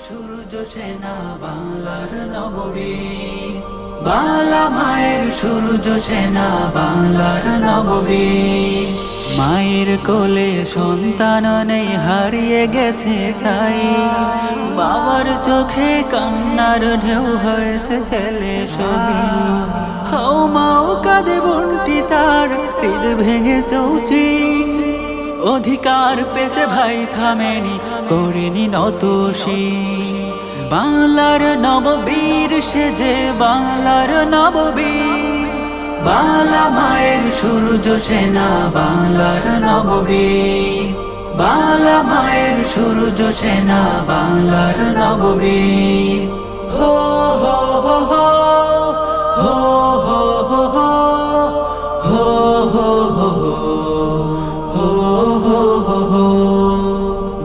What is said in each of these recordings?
সূর্য সেনা বাংলার নববীর, বাংলা মায়ের সূর্য সেনা বাংলার নববীর। মায়ের কোলে সন্তান নেই, হারিয়ে গেছে সাই, বাবার চোখে কান্নার ঢেউ হয়েছে ছেলে শহীদ। হাও মাও কাঁদে বোনটি তার, হৃদ ভেঙে চৌচি, অধিকার পেতে ভাই থামেনি, করেনি নতশি। বাংলার নববীর সেজে বাংলার নববীর, বাংলা মায়ের সূর্য সেনা বাংলার নববীর, বাংলা মায়ের সূর্য সেনা বাংলার নববীর। হো হো হো হো হো হো হো হো হো হো।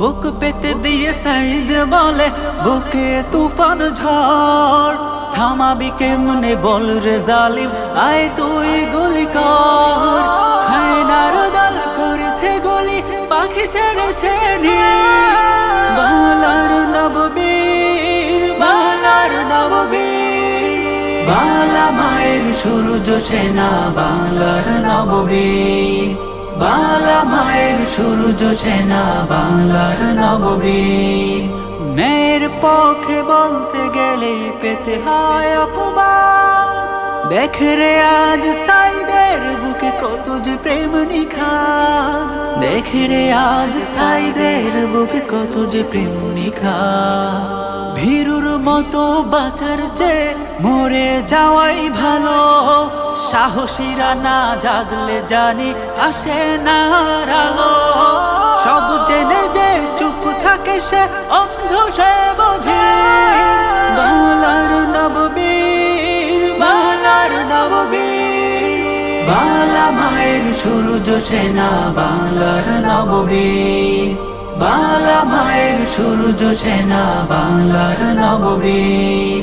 বুক পেতে দিয়ে সাইদ বলে, বুকে তুফান ঝড়, থামাবি কেমনে বল রে জালিম, আয় তুই গুলি কর। হায়নার দল করেছে গুলি, পাখি ছেড়েছে নিয়ে। বাংলার নববীর, বাংলার নববীর, বাংলা মায়ের সূর্য সেনা বাংলার নববীর, বাংলা মায়ের সূর্য সেনা বাংলার নববীর। ন্যায়ের পক্ষে বলতে গেলে পেতে হয় অপমান, দেখ রে আজ সাইদের বুকে কত যে প্রেম নিখাদ, দেখ রে আজ সাইদের বুকে কত যে প্রেম নিখাদ। ভীরুর মতো বাঁচার চেয়ে মরে যাওয়াই ভালো, সাহসীরা না জাগলে জানি আসে না আলো। সব জেনে যে চুপ থাকে সে অন্ধ সে বোঝে। বাংলার নববীর, বাংলার নববীর, বাংলা মায়ের সূর্য সেনা বাংলার নববীর, বাংলা মায়ের সূর্য সেনা বাংলার নববীর।